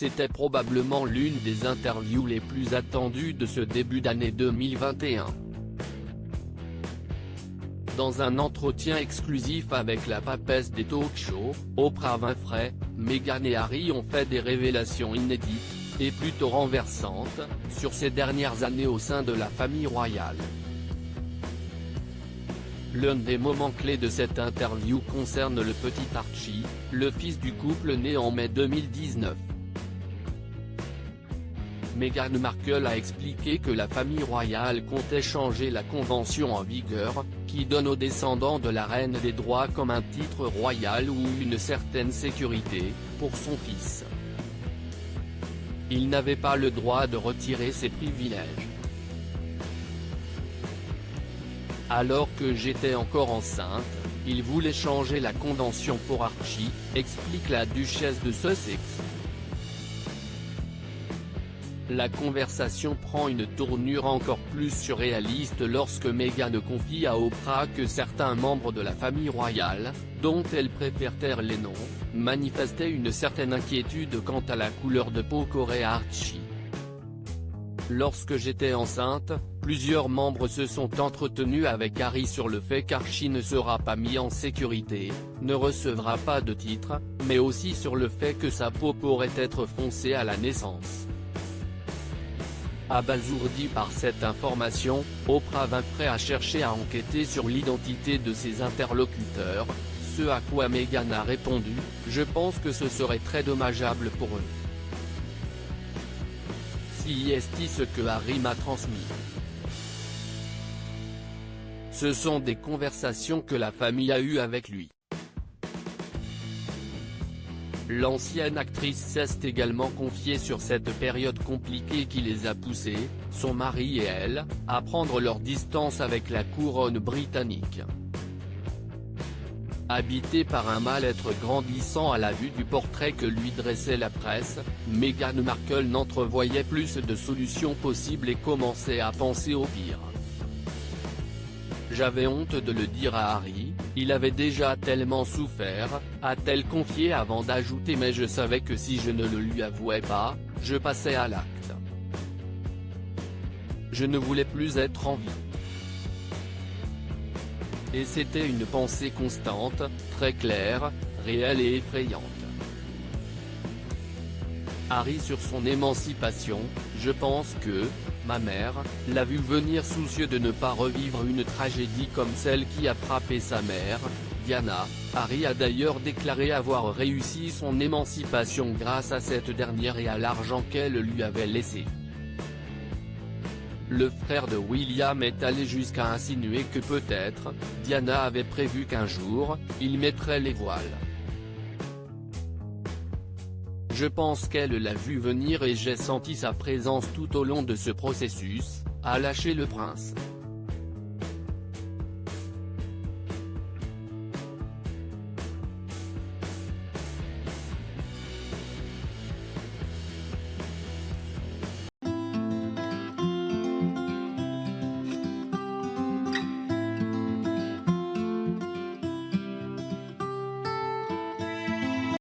c'était probablement l'une des interviews les plus attendues de ce début d'année 2021. Dans un entretien exclusif avec la papesse des talk-shows, Oprah Winfrey, Meghan et Harry ont fait des révélations inédites, et plutôt renversantes, sur ces dernières années au sein de la famille royale. L'un des moments clés de cette interview concerne le petit Archie, le fils du couple né en mai 2019. Meghan Markle a expliqué que la famille royale comptait changer la convention en vigueur, qui donne aux descendants de la reine des droits comme un titre royal ou une certaine sécurité, pour son fils. Il n'avait pas le droit de retirer ses privilèges. Alors que j'étais encore enceinte, il voulait changer la convention pour Archie, explique la duchesse de Sussex. La conversation prend une tournure encore plus surréaliste lorsque Meghan confie à Oprah que certains membres de la famille royale, dont elle préfère taire les noms, manifestaient une certaine inquiétude quant à la couleur de peau qu'aurait Archie. Lorsque j'étais enceinte, plusieurs membres se sont entretenus avec Harry sur le fait qu'Archie ne sera pas mis en sécurité, ne recevra pas de titre, mais aussi sur le fait que sa peau pourrait être foncée à la naissance. Abasourdi par cette information, Oprah Winfrey a cherché à enquêter sur l'identité de ses interlocuteurs, ce à quoi Meghan a répondu « Je pense que ce serait très dommageable pour eux. Si est ce que Harry m'a transmis. Ce sont des conversations que la famille a eues avec lui. » L'ancienne actrice s'est également confiée sur cette période compliquée qui les a poussés, son mari et elle, à prendre leur distance avec la couronne britannique. Habitée par un mal-être grandissant à la vue du portrait que lui dressait la presse, Meghan Markle n'entrevoyait plus de solutions possibles et commençait à penser au pire. J'avais honte de le dire à Harry, il avait déjà tellement souffert, a-t-elle confié avant d'ajouter mais je savais que si je ne le lui avouais pas, je passais à l'acte. Je ne voulais plus être en vie. Et c'était une pensée constante, très claire, réelle et effrayante. Harry sur son émancipation, je pense que, ma mère, l'a vu venir soucieux de ne pas revivre une tragédie comme celle qui a frappé sa mère, Diana. Harry a d'ailleurs déclaré avoir réussi son émancipation grâce à cette dernière et à l'argent qu'elle lui avait laissé. Le frère de William est allé jusqu'à insinuer que peut-être, Diana avait prévu qu'un jour, il mettrait les voiles. Je pense qu'elle l'a vu venir et j'ai senti sa présence tout au long de ce processus, a lâché le prince.